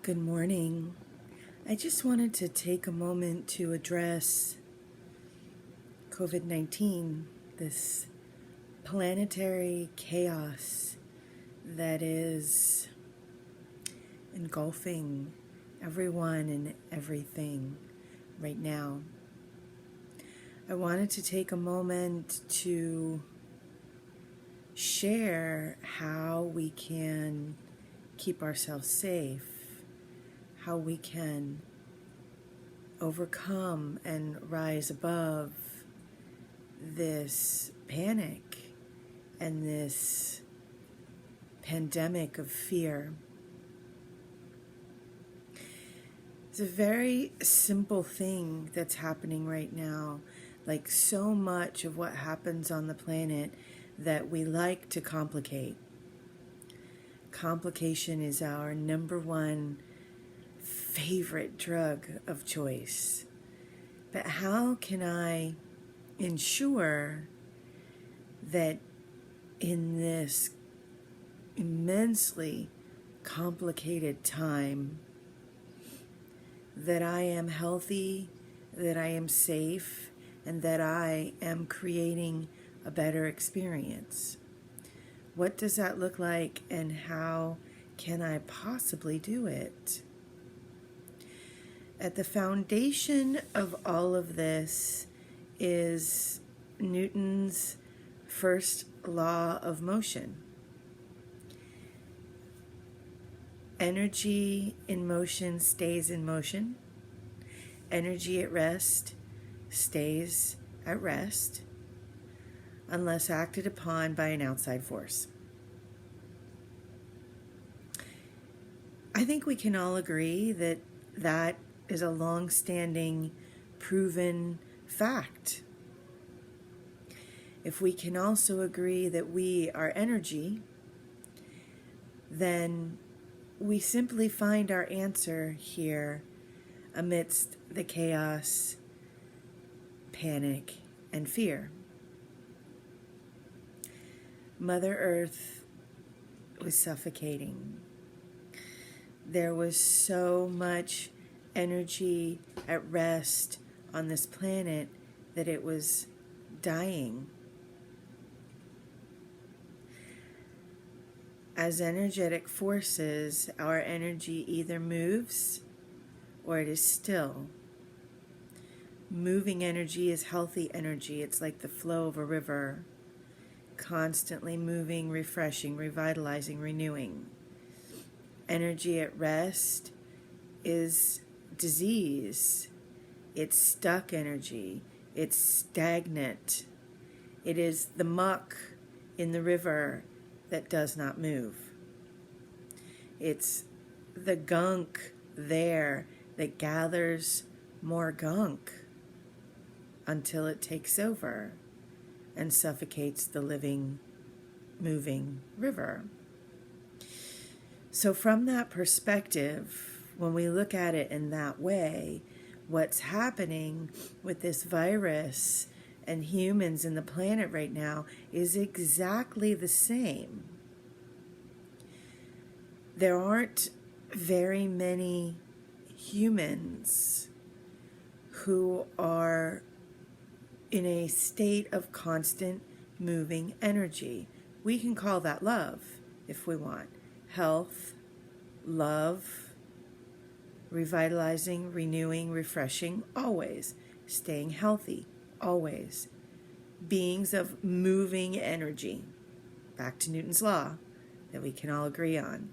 Good morning. I just wanted to take a moment to address COVID-19, this planetary chaos that is engulfing everyone and everything right now. I wanted to take a moment to share how we can keep ourselves safe, how we can overcome and rise above this panic and this pandemic of fear. It's a very simple thing that's happening right now, like so much of what happens on the planet that we like to complicate. Complication is our number one favorite drug of choice. But how can I ensure that in this immensely complicated time that I am healthy, that I am safe, and that I am creating a better experience? What does that look like, and how can I possibly do it? At the foundation of all of this is Newton's first law of motion. Energy in motion stays in motion. Energy at rest stays at rest unless acted upon by an outside force. I think we can all agree that that is a long-standing, proven fact. If we can also agree that we are energy, then we simply find our answer here amidst the chaos, panic, and fear. Mother Earth was suffocating. There was so much energy at rest on this planet that it was dying. As energetic forces, our energy either moves or it is still. Moving energy is healthy energy. It's like the flow of a river, constantly moving, refreshing, revitalizing, renewing. Energy at rest is disease. It's stuck energy. It's stagnant. It is the muck in the river that does not move. It's the gunk there that gathers more gunk until it takes over and suffocates the living, moving river. So from that perspective, when we look at it in that way, what's happening with this virus and humans and the planet right now is exactly the same. There aren't very many humans who are in a state of constant moving energy. We can call that love if we want. Health, love, revitalizing, renewing, refreshing, always. Staying healthy, always. Beings of moving energy. Back to Newton's law that we can all agree on.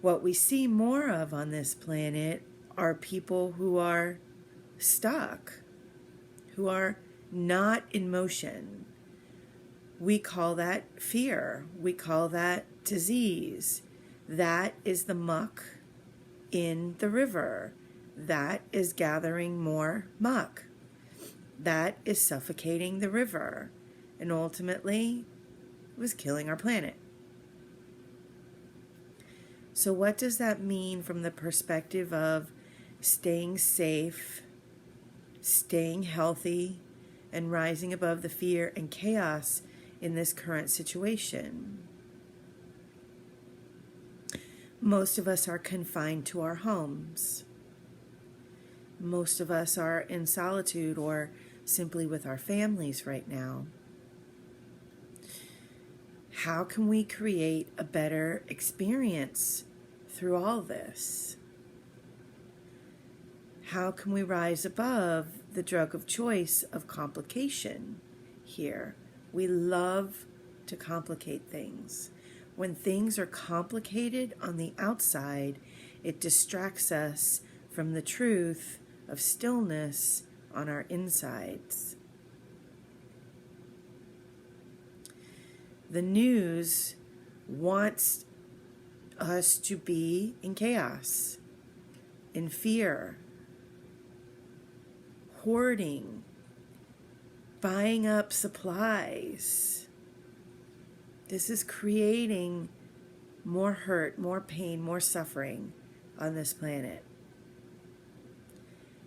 What we see more of on this planet are people who are stuck, who are not in motion. We call that fear. We call that disease. That is the muck in the river. That is gathering more muck. That is suffocating the river. And ultimately, it was killing our planet. So what does that mean from the perspective of staying safe, staying healthy, and rising above the fear and chaos in this current situation? Most of us are confined to our homes. Most of us are in solitude or simply with our families right now. How can we create a better experience through all this? How can we rise above the drug of choice of complication here? We love to complicate things. When things are complicated on the outside, it distracts us from the truth of stillness on our insides. The news wants us to be in chaos, in fear, hoarding, buying up supplies. This is creating more hurt, more pain, more suffering on this planet.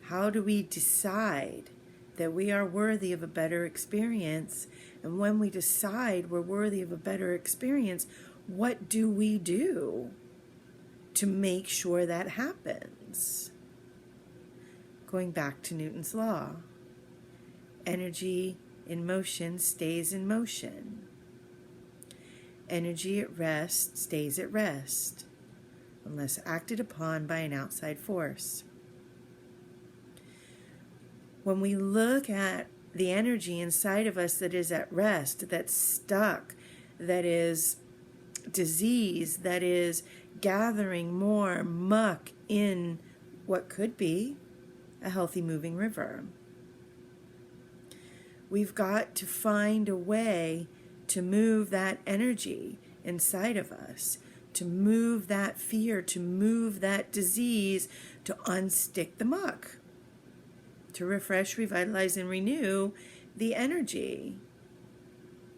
How do we decide that we are worthy of a better experience? And when we decide we're worthy of a better experience, what do we do to make sure that happens? Going back to Newton's law, energy in motion stays in motion. Energy at rest stays at rest, unless acted upon by an outside force. When we look at the energy inside of us that is at rest, that's stuck, that is diseased, that is gathering more muck in what could be a healthy moving river, we've got to find a way to move that energy inside of us, to move that fear, to move that disease, to unstick the muck, to refresh, revitalize, and renew the energy,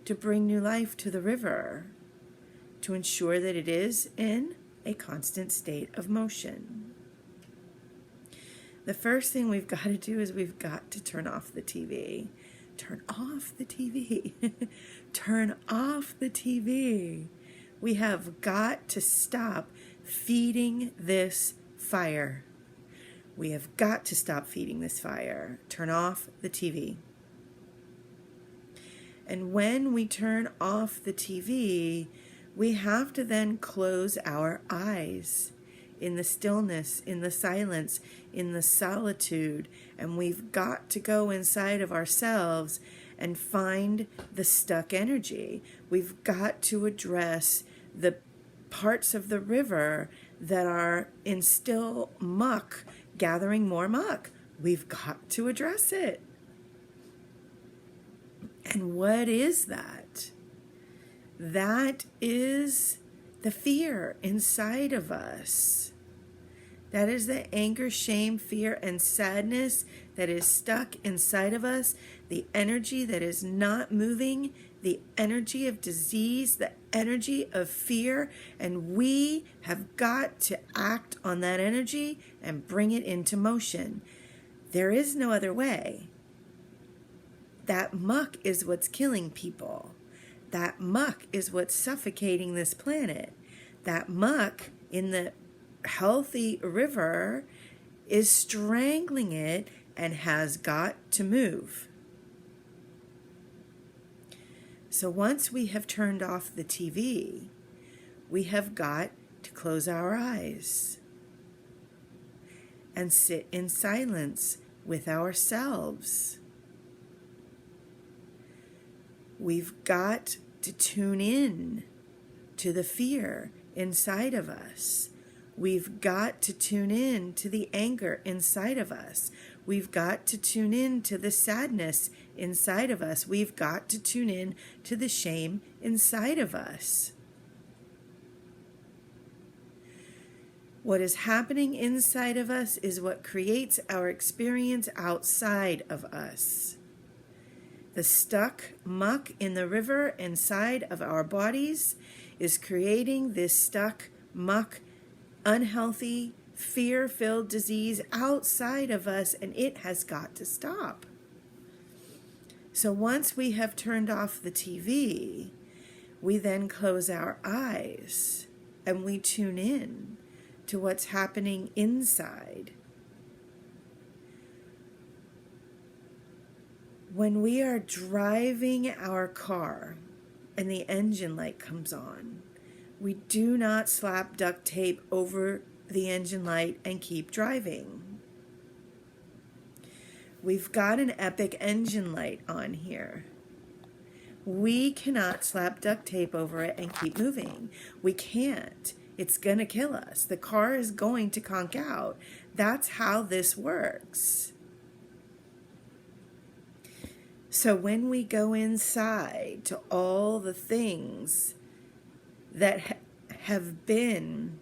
to bring new life to the river, to ensure that it is in a constant state of motion. The first thing we've got to do is we've got to turn off the TV. Turn off the TV. Turn off the TV. We have got to stop feeding this fire. We have got to stop feeding this fire. Turn off the TV. And when we turn off the TV, we have to then close our eyes in the stillness, in the silence, in the solitude. And we've got to go inside of ourselves and find the stuck energy. We've got to address the parts of the river that are in still muck, gathering more muck. We've got to address it. And what is that? That is the fear inside of us. That is the anger, shame, fear, and sadness that is stuck inside of us, the energy that is not moving, the energy of disease, the energy of fear, and we have got to act on that energy and bring it into motion. There is no other way. That muck is what's killing people. That muck is what's suffocating this planet. That muck in the healthy river is strangling it and has got to move. So once we have turned off the TV, we have got to close our eyes and sit in silence with ourselves. We've got to tune in to the fear inside of us. We've got to tune in to the anger inside of us. We've got to tune in to the sadness inside of us. We've got to tune in to the shame inside of us. What is happening inside of us is what creates our experience outside of us. The stuck muck in the river inside of our bodies is creating this stuck muck, unhealthy, fear-filled disease outside of us, and it has got to stop. So once we have turned off the TV, we then close our eyes and we tune in to what's happening inside. When we are driving our car and the engine light comes on, we do not slap duct tape over the engine light and keep driving. We've got an epic engine light on here. We cannot slap duct tape over it and keep moving. We can't. It's going to kill us. The car is going to conk out. That's how this works. So when we go inside to all the things that have been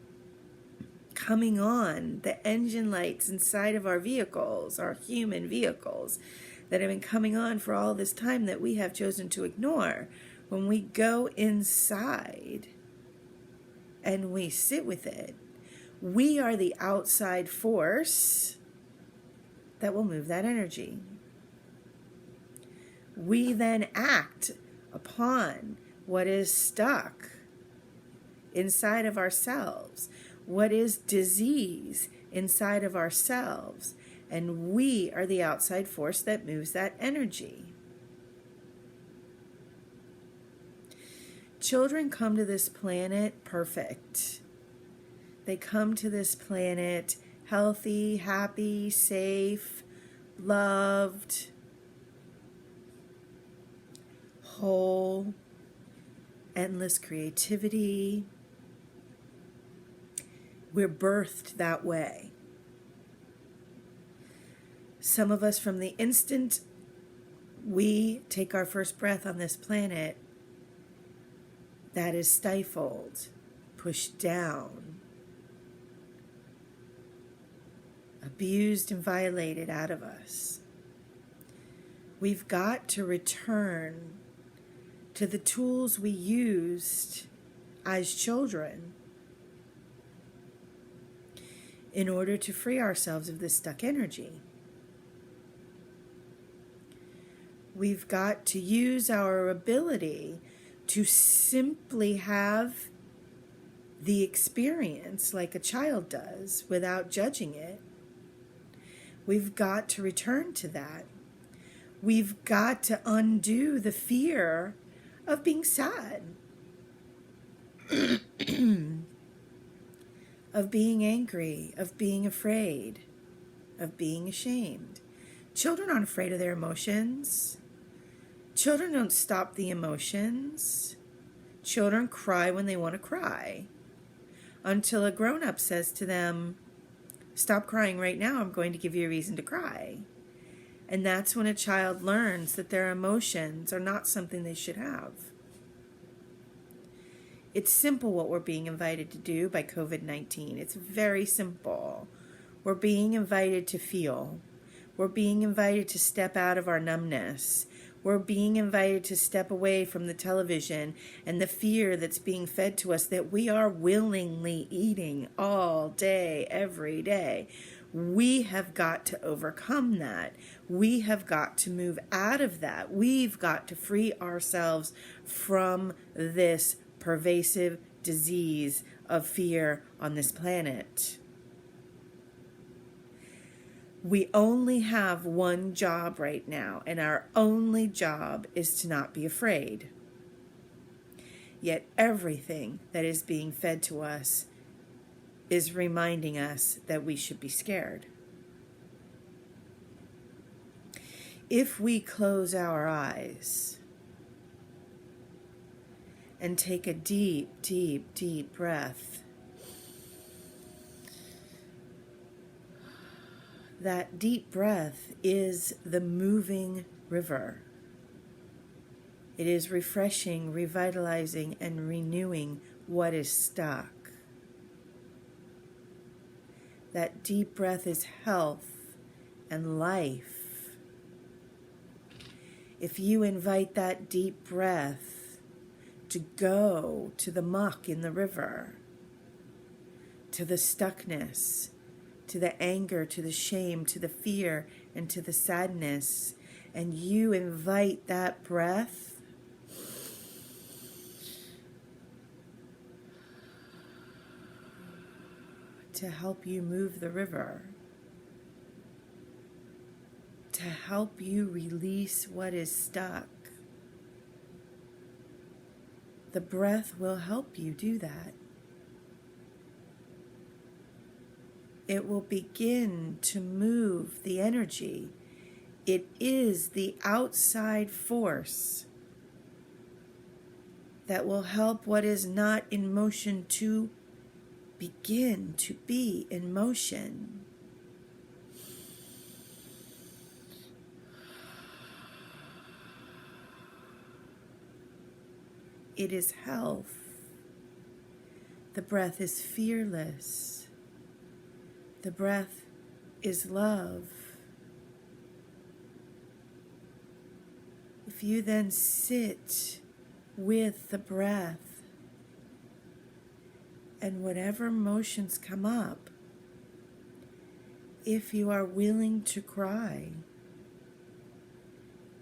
coming on, the engine lights inside of our vehicles, our human vehicles, that have been coming on for all this time that we have chosen to ignore, when we go inside and we sit with it, we are the outside force that will move that energy. We then act upon what is stuck inside of ourselves, what is disease inside of ourselves, and we are the outside force that moves that energy. Children come to this planet perfect. They come to this planet healthy, happy, safe, loved, whole, endless creativity. We're birthed that way. Some of us, from the instant we take our first breath on this planet, that is stifled, pushed down, abused and violated out of us. We've got to return to the tools we used as children in order to free ourselves of this stuck energy. We've got to use our ability to simply have the experience like a child does without judging it. We've got to return to that. We've got to undo the fear of being sad, of being angry, of being afraid, of being ashamed. Children aren't afraid of their emotions. Children don't stop the emotions. Children cry when they want to cry, until a grown-up says to them, "Stop crying right now, I'm going to give you a reason to cry." And that's when a child learns that their emotions are not something they should have. It's simple what we're being invited to do by COVID-19. It's very simple. We're being invited to feel. We're being invited to step out of our numbness. We're being invited to step away from the television and the fear that's being fed to us that we are willingly eating all day, every day. We have got to overcome that. We have got to move out of that. We've got to free ourselves from this pervasive disease of fear on this planet. We only have one job right now, and our only job is to not be afraid. Yet everything that is being fed to us is reminding us that we should be scared. If we close our eyes and take a deep, deep, deep breath, that deep breath is the moving river. It is refreshing, revitalizing, and renewing what is stuck. That deep breath is health and life. If you invite that deep breath to go to the muck in the river, to the stuckness, to the anger, to the shame, to the fear, and to the sadness, and you invite that breath, to help you move the river, to help you release what is stuck. The breath will help you do that. It will begin to move the energy. It is the outside force that will help what is not in motion to begin to be in motion. It is health. The breath is fearless. The breath is love. If you then sit with the breath and whatever emotions come up, if you are willing to cry,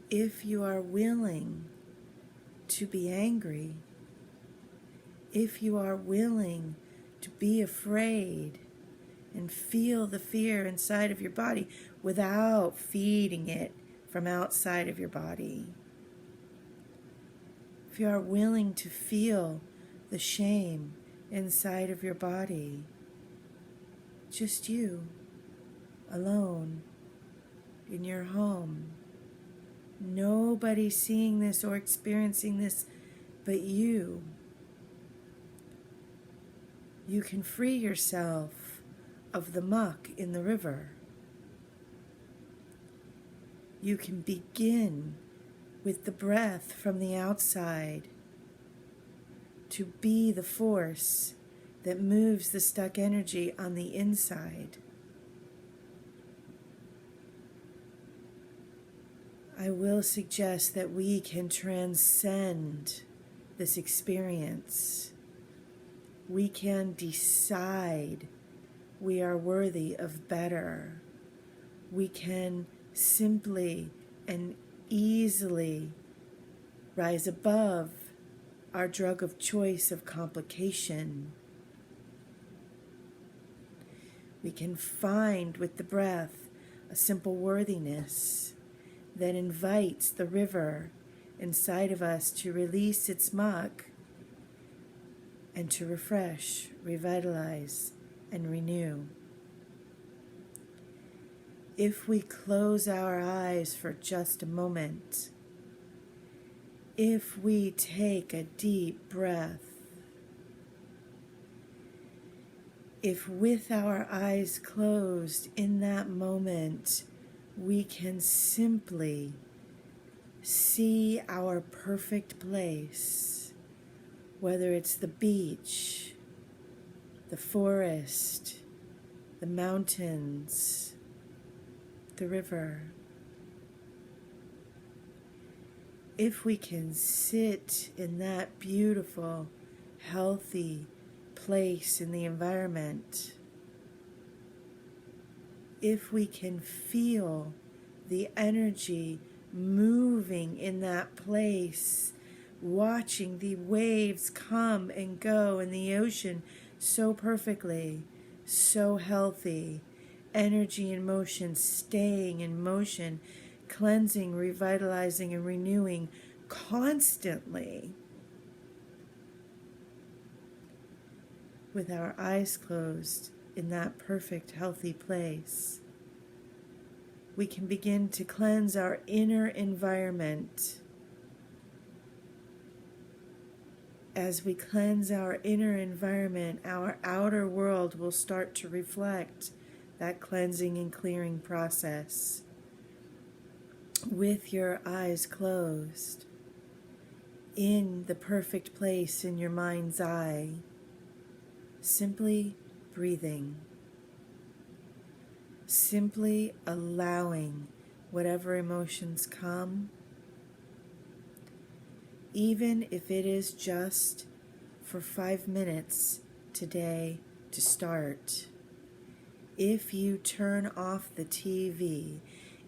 if you are willing to be angry, if you are willing to be afraid and feel the fear inside of your body without feeding it from outside of your body, if you are willing to feel the shame inside of your body, just you, alone, in your home, nobody seeing this or experiencing this but you, you can free yourself of the muck in the river. You can begin with the breath from the outside to be the force that moves the stuck energy on the inside. I will suggest that we can transcend this experience. We can decide we are worthy of better. We can simply and easily rise above our drug of choice of complication. We can find with the breath a simple worthiness that invites the river inside of us to release its muck and to refresh, revitalize, and renew. If we close our eyes for just a moment, if we take a deep breath, if with our eyes closed in that moment, we can simply see our perfect place, whether it's the beach, the forest, the mountains, the river. If we can sit in that beautiful, healthy place in the environment, if we can feel the energy moving in that place, watching the waves come and go in the ocean so perfectly, so healthy, energy in motion, staying in motion, cleansing, revitalizing, and renewing constantly. With our eyes closed in that perfect, healthy place, we can begin to cleanse our inner environment. As we cleanse our inner environment, our outer world will start to reflect that cleansing and clearing process. With your eyes closed, in the perfect place in your mind's eye, simply breathing, simply allowing whatever emotions come, even if it is just for 5 minutes today to start. If you turn off the TV,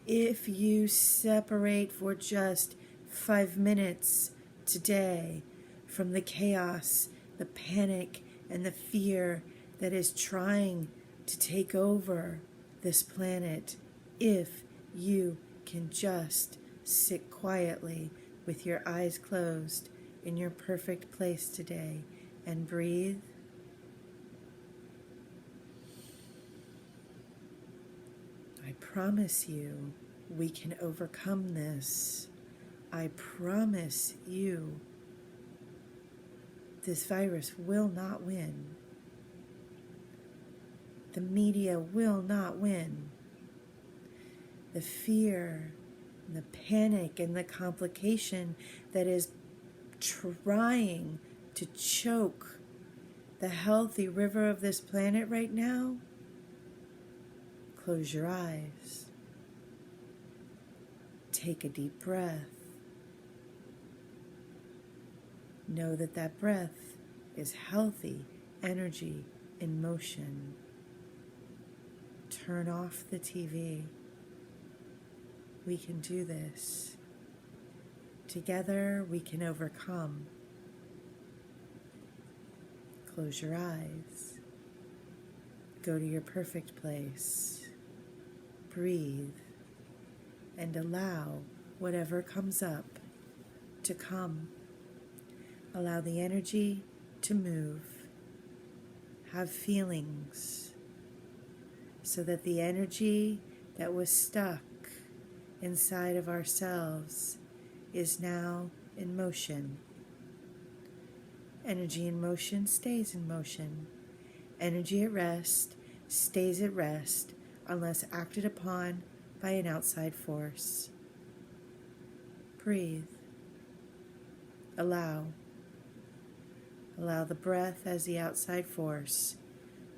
if you separate for just 5 minutes today from the chaos, the panic, and the fear that is trying to take over this planet if you can just sit quietly with your eyes closed in your perfect place today and breathe. I promise you we can overcome this. I promise you this virus will not win. The media will not win. The fear, and the panic, and the complication that is trying to choke the healthy river of this planet right now, close your eyes. Take a deep breath. Know that that breath is healthy energy in motion. Turn off the TV. We can do this. Together we can overcome. Close your eyes. Go to your perfect place. Breathe and allow whatever comes up to come. Allow the energy to move. Have feelings so that the energy that was stuck inside of ourselves is now in motion. Energy in motion stays in motion. Energy at rest stays at rest unless acted upon by an outside force. Breathe. Allow the breath as the outside force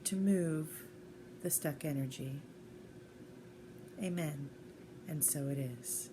to move the stuck energy. Amen. And so it is.